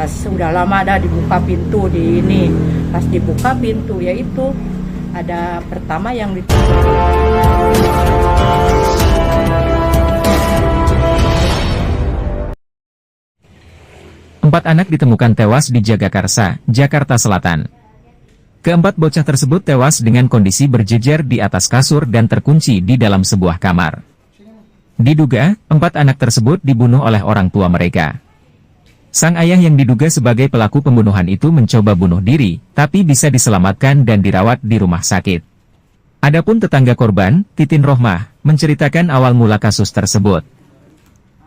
Pas udah lama dah dibuka pintu di ini, pas dibuka pintu ya itu ada pertama yang Empat anak ditemukan tewas di Jagakarsa, Jakarta Selatan. Keempat bocah tersebut tewas dengan kondisi berjejer di atas kasur dan terkunci di dalam sebuah kamar. Diduga, empat anak tersebut dibunuh oleh orang tua mereka. Sang ayah yang diduga sebagai pelaku pembunuhan itu mencoba bunuh diri, tapi bisa diselamatkan dan dirawat di rumah sakit. Adapun tetangga korban, Titin Rohmah, menceritakan awal mula kasus tersebut.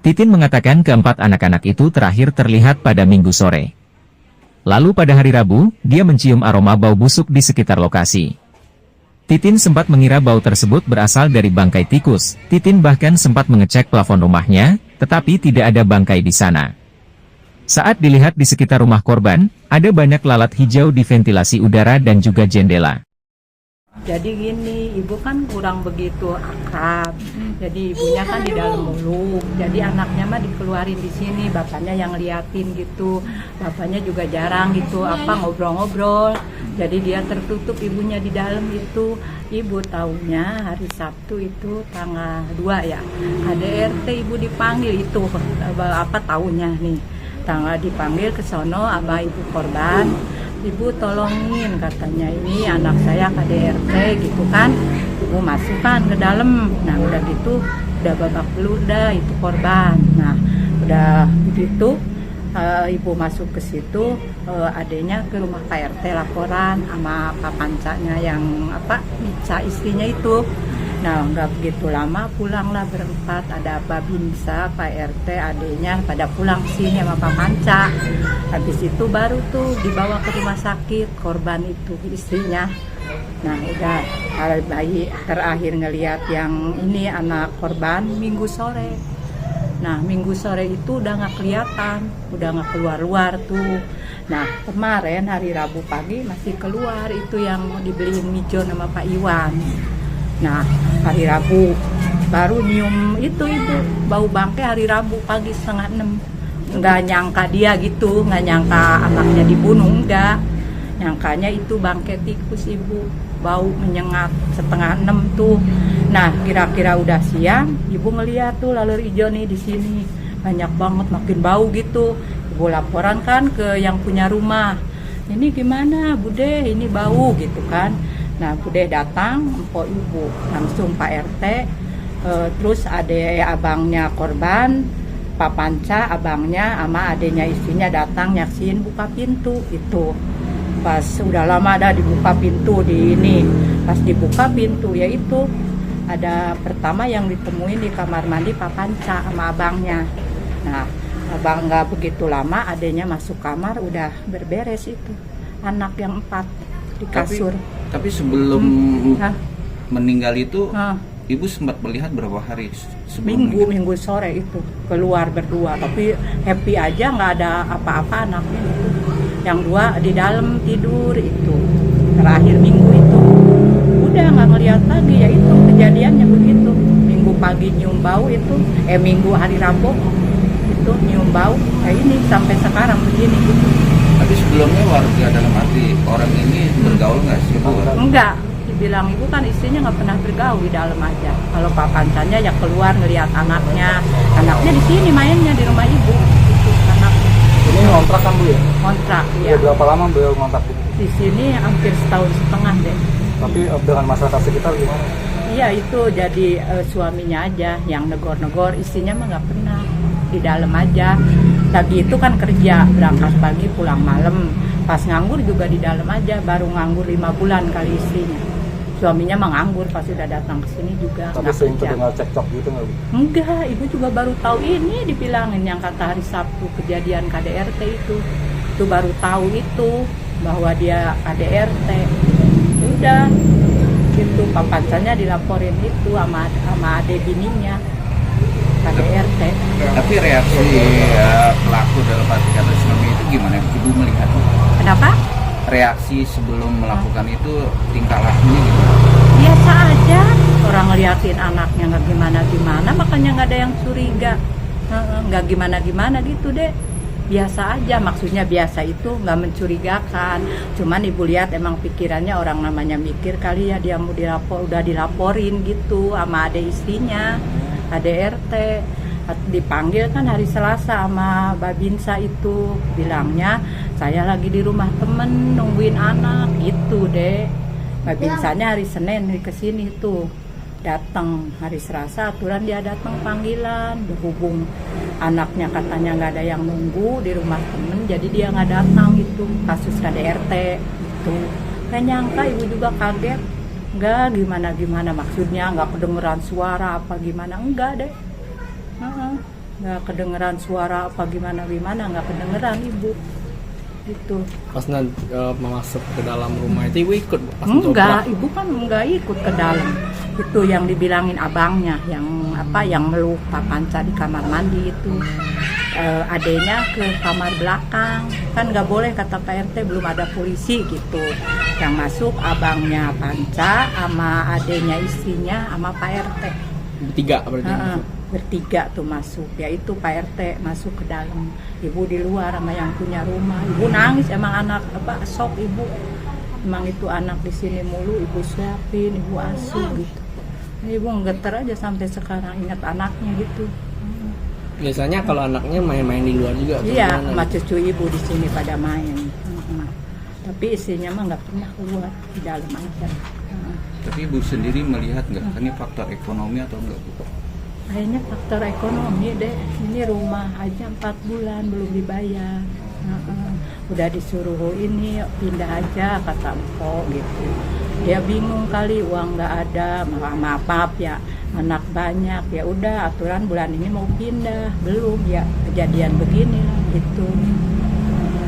Titin mengatakan keempat anak-anak itu terakhir terlihat pada Minggu sore. Lalu pada hari Rabu, dia mencium aroma bau busuk di sekitar lokasi. Titin sempat mengira bau tersebut berasal dari bangkai tikus. Titin bahkan sempat mengecek plafon rumahnya, tetapi tidak ada bangkai di sana. Saat dilihat di sekitar rumah korban, ada banyak lalat hijau di ventilasi udara dan juga jendela. Jadi gini, ibu kan kurang begitu akrab. Jadi ibunya kan di dalam mulu. Jadi anaknya mah dikeluarin di sini, bapaknya yang liatin gitu. Bapaknya juga jarang gitu ngobrol-ngobrol. Jadi dia tertutup, ibunya di dalam itu. Ibu taunya hari Sabtu itu tanggal 2 ya. ADRT ibu dipanggil itu tahunya nih. Tanggal dipanggil ke sono sama ibu korban, ibu tolongin katanya ini anak saya KDRT gitu kan, ibu masukkan ke dalam. Nah udah gitu udah babak belur dah itu korban. Nah udah begitu ibu masuk ke situ, adanya ke rumah KRT laporan sama Pak Pancanya yang Ica istrinya itu. Nah nggak begitu lama pulanglah berempat, ada Pak Binsa, Pak RT, adenya pada pulang sini sama Pak Panca. Habis itu baru tuh dibawa ke rumah sakit korban itu istrinya. Nah udah bayi terakhir ngelihat yang ini anak korban Minggu sore. Nah Minggu sore itu udah nggak kelihatan, udah nggak keluar tuh. Nah kemarin hari Rabu pagi masih keluar itu yang dibeliin mijo sama Pak Iwan. Nah hari Rabu baru nyium itu ibu bau bangkai hari Rabu pagi 5:30. Nggak nyangka dia gitu, nggak nyangka anaknya dibunuh, enggak. Nyangkanya itu bangkai tikus ibu, bau menyengat 5:30 tuh. Nah kira-kira udah siang, ibu ngeliat tuh laler hijau nih di sini banyak banget, makin bau gitu. Ibu laporan kan ke yang punya rumah. Ini gimana Bude, ini bau gitu kan. Nah Bude datang, empok ibu langsung Pak RT, terus ada abangnya korban, Pak Panca, abangnya sama adenya istrinya datang nyaksin buka pintu itu. Pas udah lama dah dibuka pintu di ini, pas dibuka pintu ya itu ada pertama yang ditemuin di kamar mandi Pak Panca sama abangnya. Nah abang nggak begitu lama adenya masuk kamar udah berberes itu anak yang 4 di kasur. Tapi sebelum meninggal itu, ibu sempat melihat berapa hari sebelum Minggu sore itu keluar berdua, tapi happy aja, nggak ada apa-apa anaknya itu. Yang 2 di dalam tidur itu terakhir Minggu itu udah nggak ngeliat lagi, ya itu kejadiannya begitu. Minggu pagi nyium bau itu, Minggu hari Rabu itu nyium bau kayak ini sampai sekarang begini gitu. Tapi sebelumnya warga dalam arti orang ini bergaul nggak sih Bu? Enggak, dibilang ibu kan istrinya nggak pernah bergaul, di dalam aja. Kalau Pak Pancanya ya keluar ngelihat anaknya di sini mainnya di rumah ibu. Itu anaknya. Ini ngontrak kan Bu ya? Kontrak ya. Udah berapa lama beliau ngontrak Bu? Di sini hampir 1,5 tahun deh. Tapi dengan masyarakat sekitar gimana? Iya itu jadi suaminya aja yang negor-negor, istrinya mah nggak pernah, di dalam aja. Lagi itu kan kerja, berangkat pagi pulang malam. Pas nganggur juga di dalam aja, baru nganggur 5 bulan kali istrinya. Suaminya mah nganggur, pas udah datang ke sini juga. Tapi sering terdengar cekcok gitu nggak Bu? Enggak, ibu juga baru tahu ini dibilangin yang kata hari Sabtu kejadian KDRT itu. Itu baru tahu itu bahwa dia KDRT. Udah gitu Pak Pancanya dilaporin itu sama adik bininya KDRT. Tapi reaksi pelaku dalam arti kata suami itu gimana ibu melihatnya? Kenapa? Reaksi sebelum melakukan itu tingkah lakunya gimana? Biasa aja, orang ngeliatin anaknya nggak gimana-gimana, makanya nggak ada yang curiga. Nggak gimana-gimana gitu deh. biasa aja, maksudnya biasa itu nggak mencurigakan, cuman ibu lihat emang pikirannya orang namanya mikir kali ya, dia mau udah dilaporin gitu sama ade istrinya, ade RT. Dipanggil kan hari Selasa sama Babinsa itu, bilangnya saya lagi di rumah temen nungguin anak gitu deh. Babinsanya hari Senin kesini tuh, datang hari Selasa aturan dia datang panggilan, berhubung anaknya katanya nggak ada yang nunggu di rumah temen, jadi dia nggak datang gitu, kasus KDRT gitu. Saya nyangka, ibu juga kaget, nggak gimana maksudnya nggak kedengeran suara apa gimana, enggak deh. Nggak kedengeran suara apa gimana nggak kedengeran ibu gitu. Pas masuk ke dalam rumah itu ibu ikut pas enggak, ibu kan enggak ikut ke dalam. Itu yang dibilangin abangnya yang meluk Pak Panca di kamar mandi itu. Adenya ke kamar belakang, kan nggak boleh kata Pak RT, belum ada polisi gitu. Yang masuk abangnya Panca sama adenya istrinya sama Pak RT. Bertiga berarti. Bertiga tuh masuk, yaitu Pak RT masuk ke dalam, ibu di luar sama yang punya rumah. Ibu nangis, emang anak sok ibu, emang itu anak di sini mulu, ibu suapin, ibu asuh gitu. Ibu ngeter aja sampai sekarang ingat anaknya gitu. Biasanya kalau anaknya main-main di luar juga. Iya, sama cucu ibu di sini pada main. Tapi istrinya mah nggak pernah keluar, di dalam aja. Tapi ibu sendiri melihat nggak, ini faktor ekonomi atau enggak bu? Kayaknya faktor ekonomi deh, ini rumah aja 4 bulan belum dibayar. Udah disuruh ini pindah aja kata empok gitu. Dia bingung kali, uang nggak ada, maaf ya, anak banyak, ya udah aturan bulan ini mau pindah, belum ya kejadian begini lah gitu.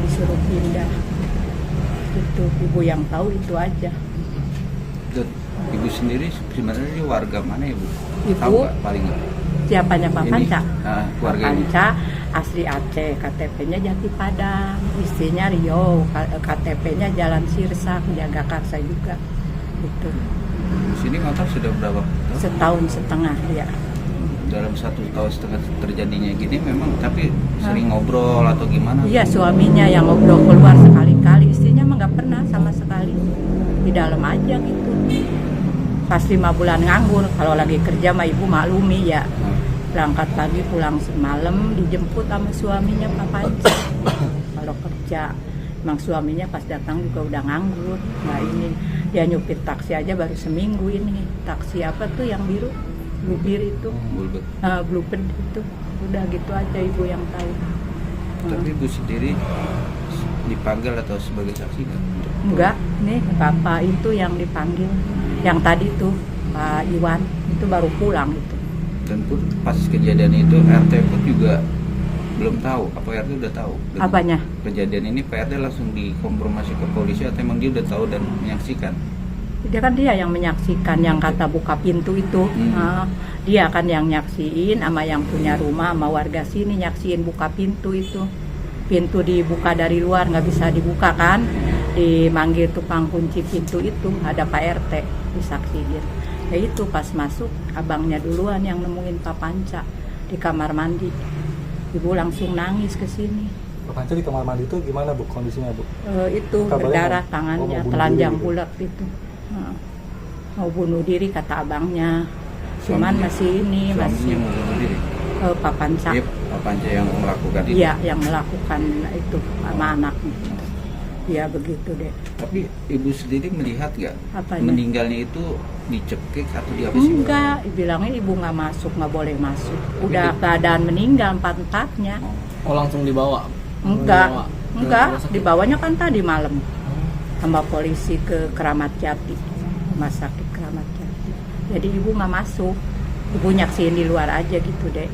Disuruh pindah. Itu ibu yang tahu itu aja. Dan ibu sendiri sebenarnya warga mana ibu? Ibu Tahu nggak paling nggak? Siapanya Pak Panca? Keluarga ini. Panca asli Aceh, KTP-nya Jati Padang, istrinya Rio, KTP-nya Jalan Sirsak, Jagakarsa juga. Gitu. Di sini ngontrak sudah berapa? Setahun setengah ya. Dalam 1 tahun setengah terjadinya gini memang, tapi sering ngobrol atau gimana? Iya, suaminya yang ngobrol keluar sekali-kali, istrinya mah nggak pernah sama sekali, di dalam aja gitu. Pas 5 bulan nganggur, kalau lagi kerja mah ibu maklumi ya, berangkat pagi pulang semalam, dijemput sama suaminya Pak Panca. Kalau kerja, emang suaminya pas datang juga udah nganggur. Nah ini dia nyupir taksi aja baru seminggu ini. Taksi apa tuh yang biru, Bluebird itu, Bluebird itu, udah gitu aja ibu yang tahu. Tapi ibu sendiri dipanggil atau sebagai saksi nggak? Enggak, nih bapak itu yang dipanggil, yang tadi tuh Pak Iwan itu baru pulang itu. Dan pun pas kejadian itu RT pun juga belum tahu, apa RT udah tahu? Apanya? Kejadian ini Pak RT langsung dikonfirmasi ke polisi atau emang dia udah tahu dan menyaksikan? Dia yang menyaksikan, yang kata buka pintu itu. Dia kan yang nyaksiin sama yang punya rumah sama warga sini nyaksiin buka pintu itu. Pintu dibuka dari luar nggak bisa dibuka kan, dimanggil tukang kunci pintu itu, ada Pak RT disaksiin. Ya itu pas masuk abangnya duluan yang nemuin Pak Panca di kamar mandi. Ibu langsung nangis ke sini. Pak Panca di kamar mandi itu gimana bu kondisinya bu? Itu berdarah tangannya, telanjang bulat itu. Mau bunuh diri kata abangnya. Cuman masih ini masih mau bunuh diri? Pak Panca. Iya, Pak Panca yang melakukan itu? Iya, yang melakukan itu sama anaknya. Ya begitu deh. Tapi ibu sendiri melihat nggak meninggalnya itu dicekik atau di apa sih? Enggak, bilangnya ibu nggak masuk, nggak boleh masuk. Udah keadaan meninggal 4-4-nya. Oh langsung dibawa? Enggak, dibawanya kan tadi malam sama polisi ke Keramat Jati, rumah sakit Keramat Jati. Jadi ibu nggak masuk, ibu nyaksiin di luar aja gitu deh.